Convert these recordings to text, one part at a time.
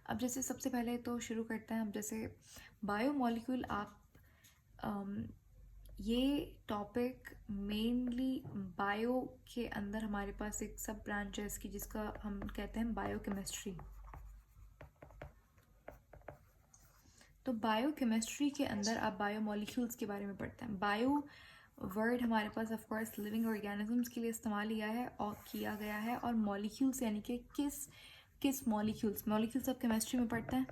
अब जैसे सबसे पहले तो शुरू करते हैं। अब जैसे बायोमोलिक्यूल ये टॉपिक मेनली बायो के अंदर हमारे पास एक सब ब्रांच है इसकी, जिसका हम कहते हैं बायोकेमिस्ट्री। तो बायोकेमिस्ट्री के अंदर आप बायोमोलिक्यूल्स के बारे में पढ़ते हैं। बायो वर्ड हमारे पास ऑफ कोर्स लिविंग ऑर्गेनिजम्स के लिए इस्तेमाल किया गया है, और मॉलिक्यूल्स यानी कि किस मॉलिक्यूल्स आप केमिस्ट्री में पढ़ते हैं,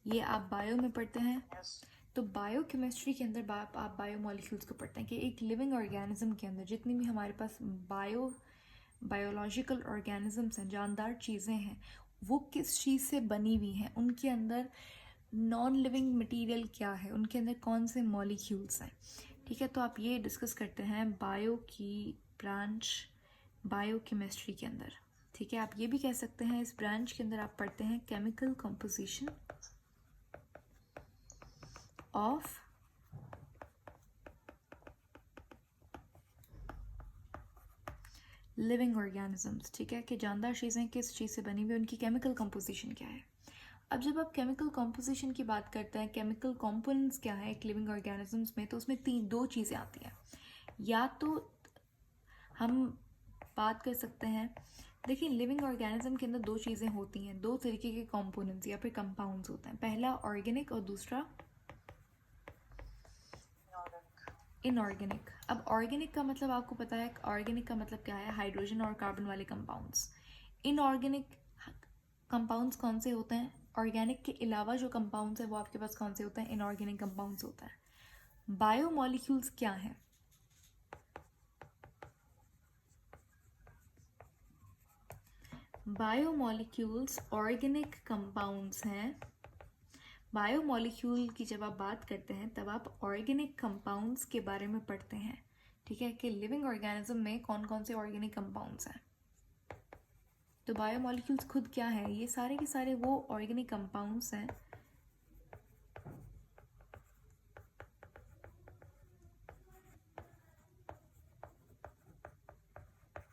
ये आप बायो में पढ़ते हैं। तो बायोकेमिस्ट्री के अंदर आप बायोमोलिक्यूल्स को पढ़ते हैं कि एक लिविंग ऑर्गेनिज्म के अंदर जितनी भी हमारे पास बायोलॉजिकल ऑर्गेनिजम्स हैं, जानदार चीज़ें हैं, वो किस चीज़ से बनी हुई हैं, उनके अंदर नॉन लिविंग मटेरियल क्या है, उनके अंदर कौन से मॉलिक्यूल्स हैं। ठीक है, तो आप ये डिस्कस करते हैं बायो की ब्रांच बायोकेमिस्ट्री के अंदर। ठीक है, आप ये भी कह सकते हैं इस ब्रांच के अंदर आप पढ़ते हैं chemical composition of living organisms. ठीक है, कि जानदार चीज़ें किस चीज़ से बनी हुई, उनकी केमिकल कंपोजिशन क्या है। अब जब आप केमिकल कंपोजिशन की बात करते हैं, केमिकल कंपोनेंट्स क्या है एक लिविंग ऑर्गेनिजम्स में, तो उसमें दो चीज़ें आती हैं। या तो हम बात कर सकते हैं, देखिए लिविंग ऑर्गेनिज्म के अंदर दो चीज़ें होती हैं, दो तरीके के कंपोनेंट्स या फिर कंपाउंड्स होते हैं। पहला ऑर्गेनिक और दूसरा इनऑर्गेनिक। अब ऑर्गेनिक का मतलब आपको पता है, ऑर्गेनिक का मतलब क्या है, हाइड्रोजन और कार्बन वाले कंपाउंड्स। इनऑर्गेनिक कंपाउंड्स कौन से होते हैं, ऑर्गेनिक के अलावा जो कंपाउंड्स हैं वो आपके पास कौन से होते हैं, इनऑर्गेनिक कंपाउंड्स होता है। बायोमोलिक्यूल्स क्या है, बायोमोलिक्यूल्स ऑर्गेनिक कंपाउंड्स हैं। बायोमोलिक्यूल की जब आप बात करते हैं तब आप ऑर्गेनिक कंपाउंड्स के बारे में पढ़ते हैं। ठीक है, कि लिविंग ऑर्गेनिज्म में कौन कौन से ऑर्गेनिक कंपाउंड्स हैं। तो बायोमोलिक्यूल्स खुद क्या है, ये सारे के सारे वो ऑर्गेनिक कंपाउंड्स हैं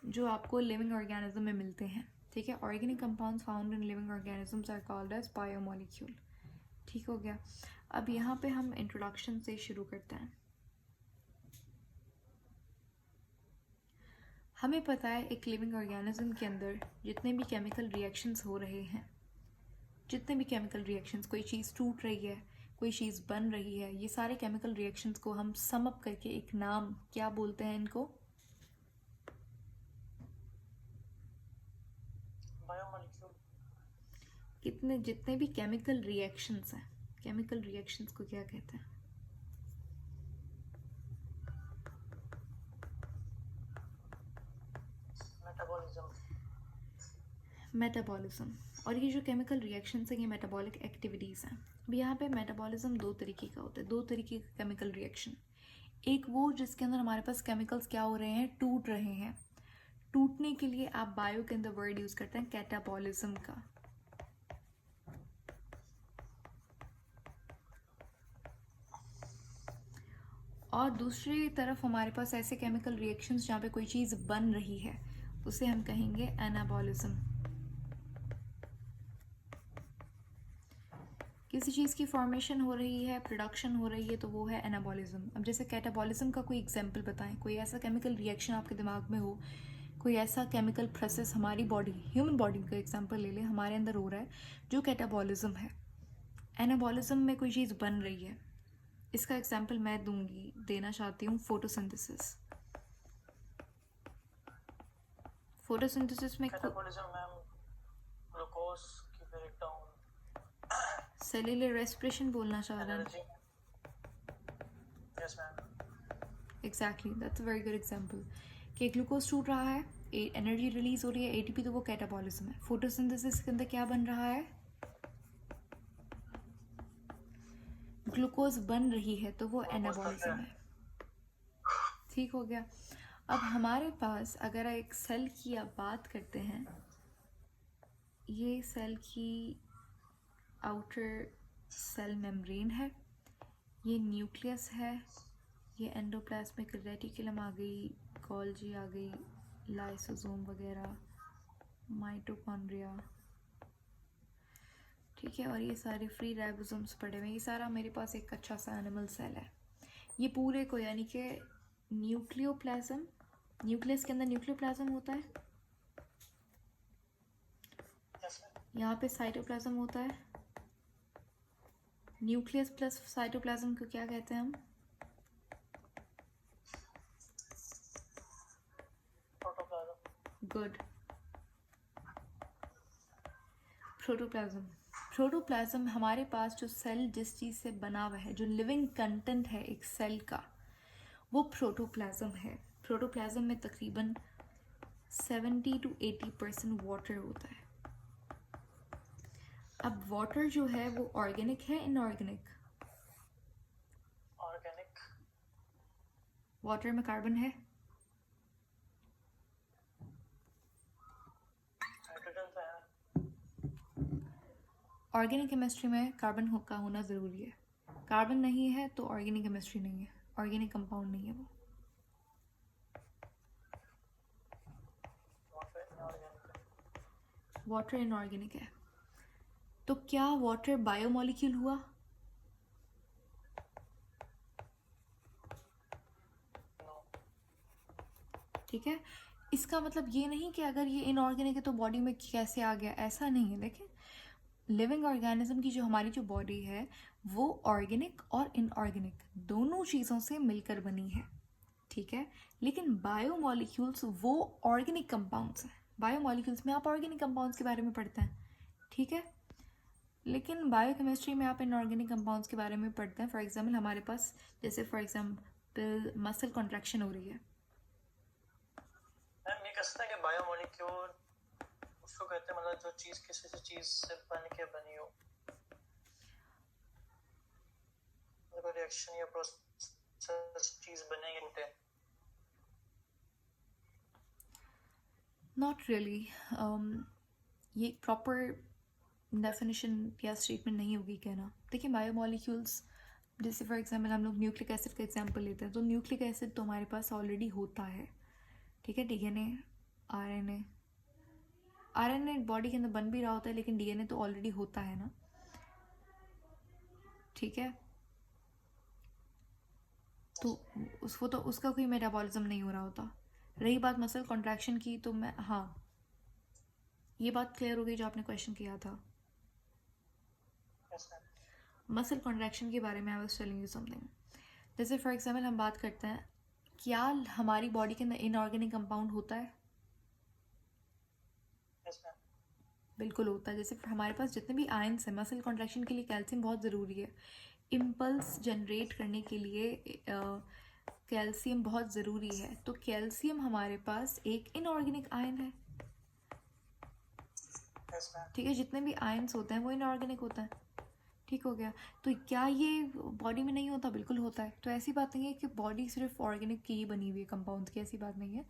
जो आपको लिविंग ऑर्गेनिज्म में मिलते हैं। ठीक है, organic compounds found in living organisms are called as biomolecule. ठीक हो गया। अब यहाँ पे हम इंट्रोडक्शन से शुरू करते हैं। हमें पता है एक लिविंग ऑर्गेनिज्म के अंदर जितने भी केमिकल रिएक्शंस हो रहे हैं, जितने भी केमिकल रिएक्शंस, कोई चीज़ टूट रही है, कोई चीज़ बन रही है, ये सारे केमिकल रिएक्शंस को हम सम अप करके एक नाम क्या बोलते हैं, इनको बायोमोलिक्यूल। जितने भी केमिकल रिएक्शंस हैं, केमिकल रिएक्शंस को क्या कहते हैं, मेटाबॉलिज्म। और ये जो केमिकल रिएक्शंस हैं ये मेटाबॉलिक एक्टिविटीज़ हैं। अब यहाँ पे मेटाबॉलिज्म दो तरीके का होता है, दो तरीके का केमिकल रिएक्शन। एक वो जिसके अंदर हमारे पास केमिकल्स क्या हो रहे हैं, टूट रहे हैं। टूटने के लिए आप बायो के अंदर वर्ड यूज करते हैं कैटाबॉलिज्म का। और दूसरी तरफ हमारे पास ऐसे केमिकल रिएक्शंस जहाँ पे कोई चीज़ बन रही है, उसे हम कहेंगे एनाबॉलिज्म। किसी चीज़ की फॉर्मेशन हो रही है, प्रोडक्शन हो रही है, तो वो है एनाबॉलिज्म। अब जैसे कैटाबॉलिज्म का कोई एग्जांपल बताएं, कोई ऐसा केमिकल रिएक्शन आपके दिमाग में हो, कोई ऐसा केमिकल प्रोसेस हमारी बॉडी, ह्यूमन बॉडी का एग्जांपल ले लें, हमारे अंदर हो रहा है जो कैटाबॉलिज्म है। एनाबॉलिज्म में कोई चीज़ बन रही है, इसका एग्जांपल मैं देना चाहती हूँ फोटोसिंथेसिस। फोटोसिंथेसिस में कैटाबॉलिज्म मैम ग्लूकोज की ब्रेकडाउन, सेल्यूलर रेस्पिरेशन बोलना चाह रहे हैं। Energy. Yes ma'am. Exactly, that's a very good example कि ग्लूकोज टूट रहा है, एनर्जी रिलीज हो रही है, एटीपी, तो वो कैटाबॉलिज्म है। फोटोसिंथेसिस के अंदर क्या बन रहा है, ग्लूकोज बन रही है, तो वो एनाबॉलिज्म है। ठीक हो गया। अब हमारे पास अगर एक सेल की आप बात करते हैं, ये सेल की आउटर सेल मेम्ब्रेन है, ये न्यूक्लियस है, ये एंडोप्लाज्मिक रेटिकुलम आ गई, गोल्जी आ गई, लाइसोसोम वगैरह, माइटोकॉन्ड्रिया, ठीक है, और ये सारे फ्री राइबोसोम्स पड़े हुए हैं। ये सारा मेरे पास एक अच्छा सा एनिमल सेल है। ये पूरे को यानी कि न्यूक्लियोप्लाज्म, न्यूक्लियस के अंदर न्यूक्लियोप्लाज्म होता है, यस मैम, यहाँ पे साइटोप्लाज्म होता है। न्यूक्लियस प्लस साइटोप्लाज्म को क्या कहते हैं हम? प्रोटोप्लाज्म। Good, protoplasm. प्रोटोप्लाज्म हमारे पास जो सेल जिस चीज़ से बना हुआ है, जो लिविंग कंटेंट है एक सेल का, वो प्रोटोप्लाज्म है। प्रोटोप्लाज्म में तकरीबन 70 to 80% वाटर होता है। अब वाटर जो है वो ऑर्गेनिक है, इनऑर्गेनिक? ऑर्गेनिक। वाटर में कार्बन है? हाइड्रोजन तो है। ऑर्गेनिक केमिस्ट्री में कार्बन का होना ज़रूरी है। कार्बन नहीं है तो ऑर्गेनिक केमिस्ट्री नहीं है, ऑर्गेनिक कंपाउंड नहीं है वो। Water inorganic. वाटर इनऑर्गेनिक है। तो क्या वाटर बायोमॉलिक्यूल हुआ? नो। ठीक है, इसका मतलब ये नहीं कि अगर ये इनऑर्गेनिक है तो बॉडी में कैसे आ गया, ऐसा नहीं है। देखें, लिविंग ऑर्गेनिज्म की जो हमारी जो बॉडी है वो ऑर्गेनिक और इनऑर्गेनिक दोनों चीज़ों से मिलकर बनी है। ठीक है, लेकिन बायोमॉलिक्यूल्स वो ऑर्गेनिक कंपाउंड्स हैं। बायोमॉलिक्यूल्स में आप ऑर्गेनिक कंपाउंड्स के बारे में पढ़ते हैं, ठीक है, लेकिन बायोकेमिस्ट्री में आप इनऑर्गेनिक कंपाउंड्स के बारे में पढ़ते हैं। फॉर एग्जांपल हमारे पास, जैसे फॉर एग्जांपल मसल कॉन्ट्रैक्शन हो रही है। मैम ये कह सकते हैं कि बायोमोलिक्यूल उसको कहते हैं, मतलब जो चीज किसी से चीज से बन के बनी हो, मतलब रिएक्शन या प्रोसेस चीज बने या टूटे। नॉट रियली, ये प्रॉपर डेफिनेशन या स्टेटमेंट नहीं होगी कहना। देखिए, बायोमॉलिक्यूल्स जैसे फॉर एग्जांपल हम लोग न्यूक्लिक एसिड का एग्जांपल लेते हैं, तो न्यूक्लिक एसिड तो हमारे पास ऑलरेडी होता है। ठीक है, डीएनए, आरएनए, आरएनए बॉडी के अंदर बन भी रहा होता है, लेकिन डीएनए तो ऑलरेडी होता है ना। ठीक है, तो उसको तो उसका कोई मेटाबॉलिज्म नहीं हो रहा होता। रही बात मसल कॉन्ट्रैक्शन की, तो मैं, हाँ, ये बात क्लियर हो गई जो आपने क्वेश्चन किया था। Yes ma'am. मसल कॉन्ट्रैक्शन के बारे में I was telling you something. जैसे फॉर एग्जांपल हम बात करते हैं, क्या हमारी बॉडी के अंदर इनऑर्गेनिक कंपाउंड होता है? Yes ma'am. बिल्कुल होता है। जैसे हमारे पास जितने भी आयंस हैं, मसल कॉन्ट्रैक्शन के लिए कैल्शियम बहुत ज़रूरी है। इम्पल्स जनरेट करने के लिए कैल्शियम बहुत ज़रूरी है। तो कैल्शियम हमारे पास एक इनऑर्गेनिक आयन है। Yes ma'am. ठीक है, जितने भी आयंस होते हैं वो इनऑर्गेनिक होता है। ठीक हो गया। तो क्या ये बॉडी में नहीं होता? बिल्कुल होता है। तो ऐसी बात नहीं है कि बॉडी सिर्फ ऑर्गेनिक की ही बनी हुई है, कंपाउंड्स की, ऐसी बात नहीं है।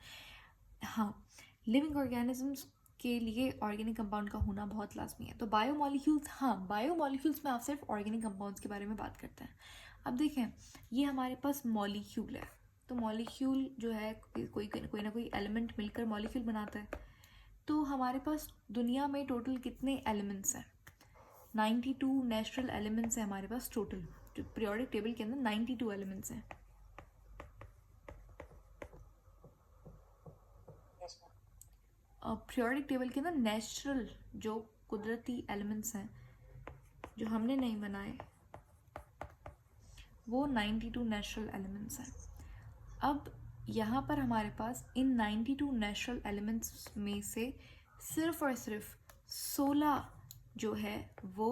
हाँ, लिविंग ऑर्गेनिजम्स के लिए ऑर्गेनिक कंपाउंड का होना बहुत लाजमी है। तो बायोमॉलिक्यूल्स, हाँ, बायोमॉलिक्यूल्स में आप सिर्फ ऑर्गेनिक कंपाउंड्स के बारे में बात करते हैं। अब देखें, ये हमारे पास मॉलिक्यूल है। तो मॉलिक्यूल जो है कोई ना कोई एलिमेंट मिलकर मॉलिक्यूल बनाता है। तो हमारे पास दुनिया में टोटल कितने एलिमेंट्स हैं? 92 नेचुरल एलिमेंट्स हैं हमारे पास टोटल। जो पीरियोडिक टेबल के अंदर 92 एलिमेंट्स हैं। Yes ma'am. पीरियोडिक टेबल के अंदर नेचुरल जो कुदरती एलिमेंट्स हैं जो हमने नहीं बनाए, वो 92 नेचुरल एलिमेंट्स हैं। अब यहाँ पर हमारे पास इन 92 नेचुरल एलिमेंट्स में से सिर्फ और सिर्फ 16 जो है वो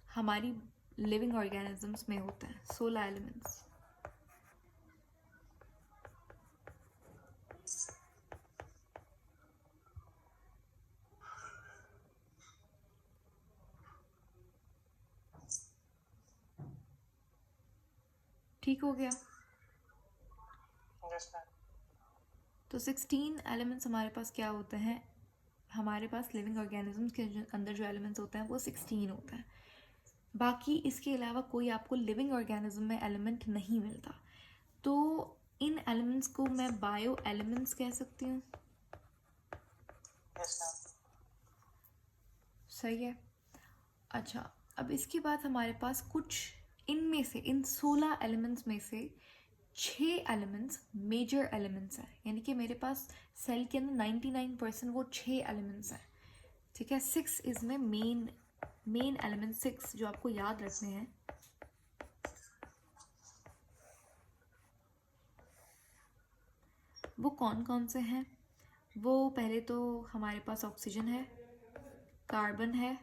हमारी लिविंग ऑर्गेनिजम्स में होते हैं। 16 एलिमेंट्स। ठीक हो गया। Yes ma'am. तो 16 एलिमेंट्स हमारे पास क्या होते हैं? हमारे पास लिविंग ऑर्गेनिजम्स के अंदर जो एलिमेंट्स होते हैं वो 16 होते हैं। बाकी इसके अलावा कोई आपको लिविंग ऑर्गेनिज्म में एलिमेंट नहीं मिलता। तो इन एलिमेंट्स को मैं बायो एलिमेंट्स कह सकती हूँ। Yes ma'am. सही है। अच्छा, अब इसके बाद हमारे पास कुछ इनमें से इन 16 एलिमेंट्स में से 6 एलिमेंट्स मेजर एलिमेंट्स हैं, यानी कि मेरे पास सेल के अंदर 99% वो 6 एलिमेंट्स हैं, ठीक है। 6 इसमें मेन एलिमेंट 6 जो आपको याद रखने हैं, वो कौन कौन से हैं? वो पहले तो हमारे पास ऑक्सीजन है, कार्बन है,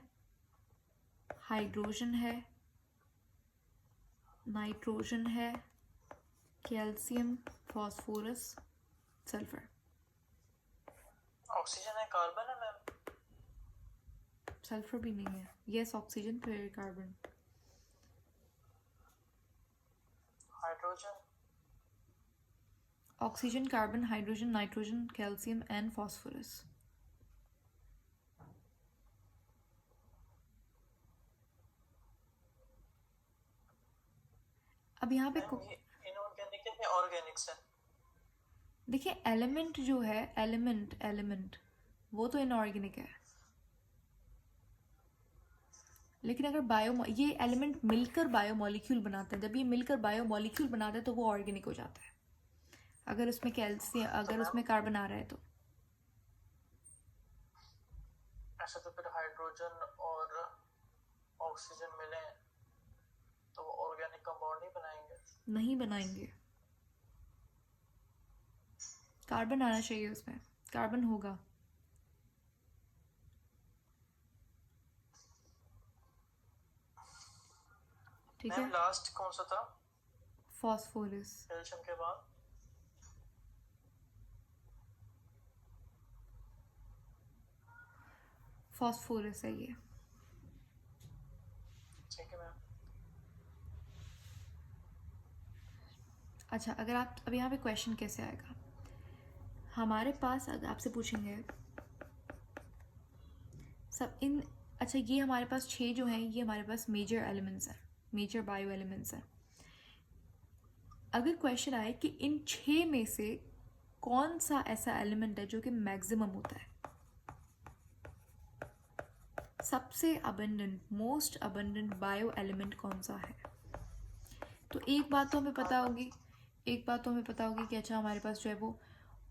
हाइड्रोजन है, नाइट्रोजन है, कैल्शियम, फॉस्फोरस, सल्फर। ऑक्सीजन है, कार्बन है मैम, सल्फर भी नहीं है। यस, ऑक्सीजन फिर carbon, hydrogen, oxygen, carbon, hydrogen, nitrogen, calcium and phosphorus. अब यहाँ पे मैम ये इनऑर्गेनिक है या ऑर्गेनिक्स है? देखिए, एलिमेंट जो है, एलिमेंट वो तो इनऑर्गेनिक है, लेकिन अगर ये एलिमेंट मिलकर बायोमोलिक्यूल बनाते हैं, जब ये मिलकर बायोमोलिक्यूल बनाते हैं तो वो ऑर्गेनिक हो जाता है, अगर उसमें कैल्शियम, अगर उसमें कार्बन आ रहा है तो। ऐसा तो फिर हाइड्रोजन और ऑक्सीजन मिले तो वो ऑर्गेनिक कंपाउंड नहीं बनाएंगे? नहीं बनाएंगे, कार्बन आना चाहिए उसमें, कार्बन होगा। ठीक है, मैम लास्ट कौन सा था फॉस्फोरस। कैल्शियम के बाद? फॉस्फोरस है ये। ठीक है मैम। अच्छा, अगर आप अब यहाँ पे क्वेश्चन कैसे आएगा हमारे पास, अगर आपसे पूछेंगे सब इन, अच्छा ये हमारे पास 6 जो हैं, ये हमारे पास मेजर एलिमेंट्स हैं, मेजर बायो एलिमेंट्स हैं। अगर क्वेश्चन आए कि इन 6 में से कौन सा ऐसा एलिमेंट है जो कि मैक्सिमम होता है, सबसे abundant, most abundant bio element कौन सा है, तो एक बात तो हमें पता होगी, कि अच्छा हमारे पास जो है वो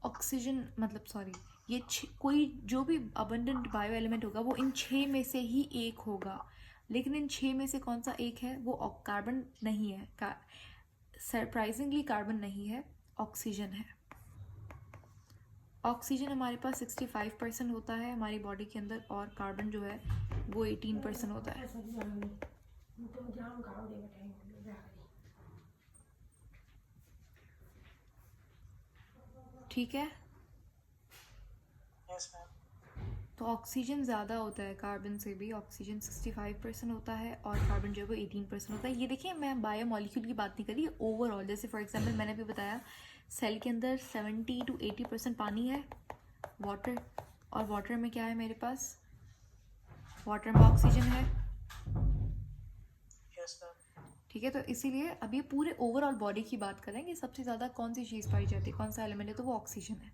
ऑक्सीजन, मतलब सॉरी, ये कोई जो भी अबंडेंट बायो एलिमेंट होगा वो इन 6 में से ही एक होगा, लेकिन इन 6 में से कौन सा एक है? वो कार्बन नहीं है, सरप्राइजिंगली कार्बन नहीं है, ऑक्सीजन है। ऑक्सीजन हमारे पास 65% होता है हमारी बॉडी के अंदर, और कार्बन जो है वो 18% होता है। ठीक है, यस मैम। तो ऑक्सीजन ज़्यादा होता है कार्बन से भी, ऑक्सीजन 65% होता है और कार्बन जो है वो 18% होता है। ये देखिए, मैं बायोमोलिक्यूल की बात नहीं करी, ओवरऑल, जैसे फॉर एग्जांपल मैंने भी बताया सेल के अंदर 70 to 80% पानी है, वाटर, और वाटर में क्या है मेरे पास, वाटर में ऑक्सीजन है। Yes ma'am. ठीक है, तो इसीलिए अब ये पूरे ओवरऑल बॉडी की बात करें कि सबसे ज़्यादा कौन सी चीज़ पाई जाती है, कौन सा एलिमेंट है, तो वो ऑक्सीजन है।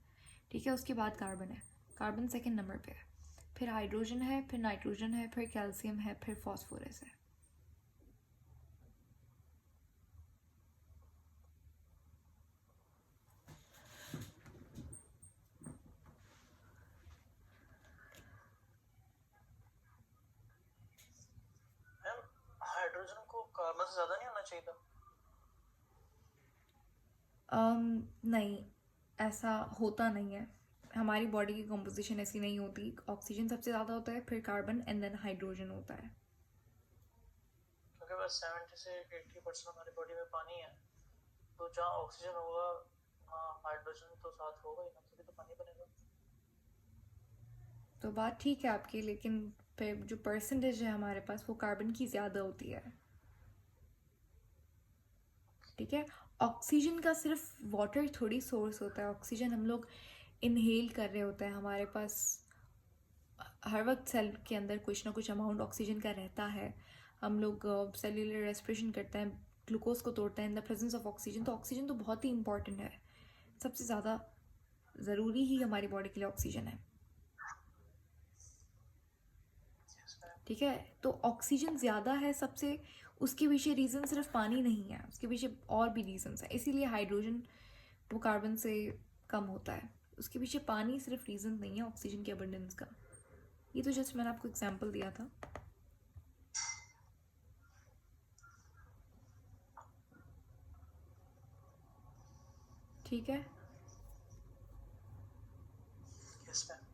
ठीक है, उसके बाद कार्बन है, कार्बन सेकंड नंबर पे है, फिर हाइड्रोजन है, फिर नाइट्रोजन है, फिर कैल्शियम है, फिर फॉस्फोरस है। मैम हाइड्रोजन को कार्बन से ज्यादा नहीं होना चाहिए था? नहीं, ऐसा होता नहीं है, हमारी बॉडी की कंपोजिशन ऐसी नहीं होती। ऑक्सीजन सबसे ज़्यादा होता है, फिर कार्बन एंड देन हाइड्रोजन होता है। क्योंकि बस 70 से 80% हमारी बॉडी में पानी है, तो जहाँ ऑक्सीजन होगा वहाँ हाइड्रोजन तो साथ होगा ही ना, तभी तो पानी बनेगा। तो बात ठीक है आपकी, लेकिन फिर जो परसेंटेज है हमारे पास वो कार्बन की ज़्यादा होती है। ठीक है, ऑक्सीजन का सिर्फ वाटर थोड़ी सोर्स होता है, ऑक्सीजन हम लोग इनहेल कर रहे होते हैं, हमारे पास हर वक्त सेल के अंदर कुछ ना कुछ अमाउंट ऑक्सीजन का रहता है, हम लोग सेल्यूलर रेस्पिरेशन करते हैं, ग्लूकोज को तोड़ते हैं in the presence of oxygen, तो ऑक्सीजन तो बहुत ही इंपॉर्टेंट है, सबसे ज़्यादा ज़रूरी ही हमारी बॉडी के लिए ऑक्सीजन है। ठीक है, तो ऑक्सीजन ज़्यादा है सबसे, उसके पीछे रीज़न सिर्फ पानी नहीं है, उसके पीछे और भी रीजंस है, इसीलिए हाइड्रोजन वो कार्बन से कम होता है। उसके पीछे पानी सिर्फ रीज़न नहीं है ऑक्सीजन के अबंडेंस का। ये तो जस्ट मैंने आपको एग्जांपल दिया था। ठीक है, यस मैम।